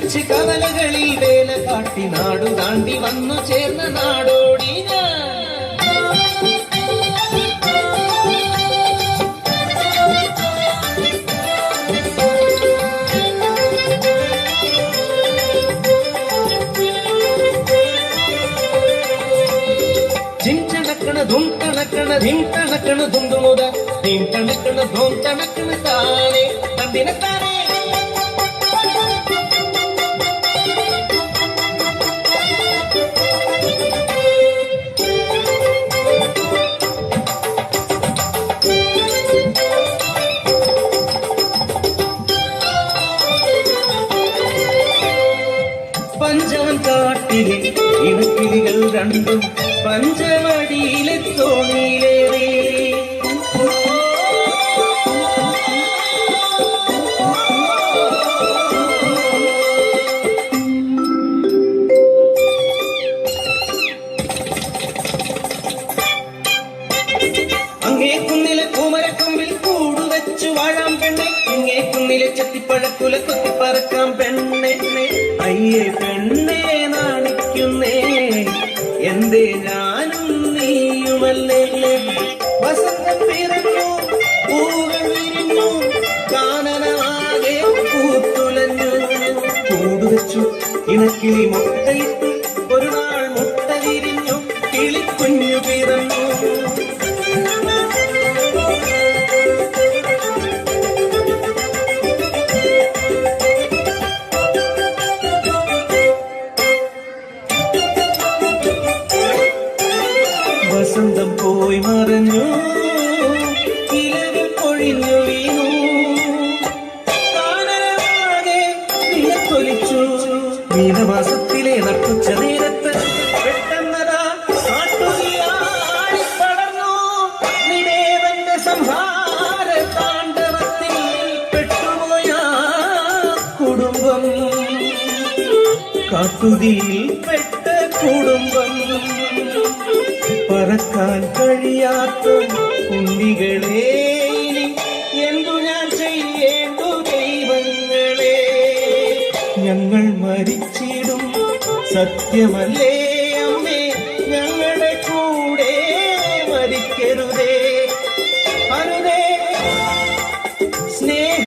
പഠിച്ച് കവലകളിൽ വേല കാട്ടി നാടു താണ്ടി വന്നു ചേർന്ന നാടോടി ഞാൻ. ധും തണക്കണ ധിം തണക്കണ ധുണ്ടുമുത ധിം തണക്കണ ധോം തണക്കണ താനേ തന്തിന താനേ. പഞ്ചവൻ കാട്ടിലെ ഇണക്കിളികൾ രണ്ടും പഞ്ചവടിയിലെ തോണിയിലേറി. അങ്ങേ കുന്നിലെ കുമരക്കൊമ്പിൽ കൂടുവച്ചു വാഴാം പെണ്ണെ, ഇങ്ങേ കുന്നിലെ ചെത്തിപ്പഴക്കുല കൊത്തിപ്പറക്കാം പെണ്ണെ. അയ്യേ പെണ്ണെ നാണിക്കുന്നേ എന്തേ ഞാനും നീയുമല്ലേ. വസന്തം പിറന്നു പൂകൾ വിരിഞ്ഞു കാനനമാകെ പൂത്തുലഞ്ഞു. കൂടുവച്ചു ഇണക്കിളി മുട്ടയിട്ടു ഒരു നാൾ മുട്ട വിരിഞ്ഞു കിളിക്കുഞ്ഞു പിറന്നു. വസന്തം പോയി മറഞ്ഞു ഇലകൾ പൊഴിഞ്ഞു വീണു കാനനമാകെ നിലത്തൊലിച്ചു. മീനമാസത്തിലെ നട്ടുച്ച നേരത്ത് പെട്ടെന്നതാ കാട്ടുതീയായി പടർന്നു. നിദേവന്റെ സംഹാര താണ്ഡവത്തിൽ പെട്ടുപോയ കുടുംബം, കാട്ടുതീയിൽ പെട്ട കുടുംബം. പറക്കാൻ കഴിയാത്ത ഉണ്ണികളെ എന്തു ഞാൻ ചെയ്യേണ്ടു ദൈവങ്ങളെ. ഞങ്ങൾ മരിച്ചിടും സത്യമല്ലേ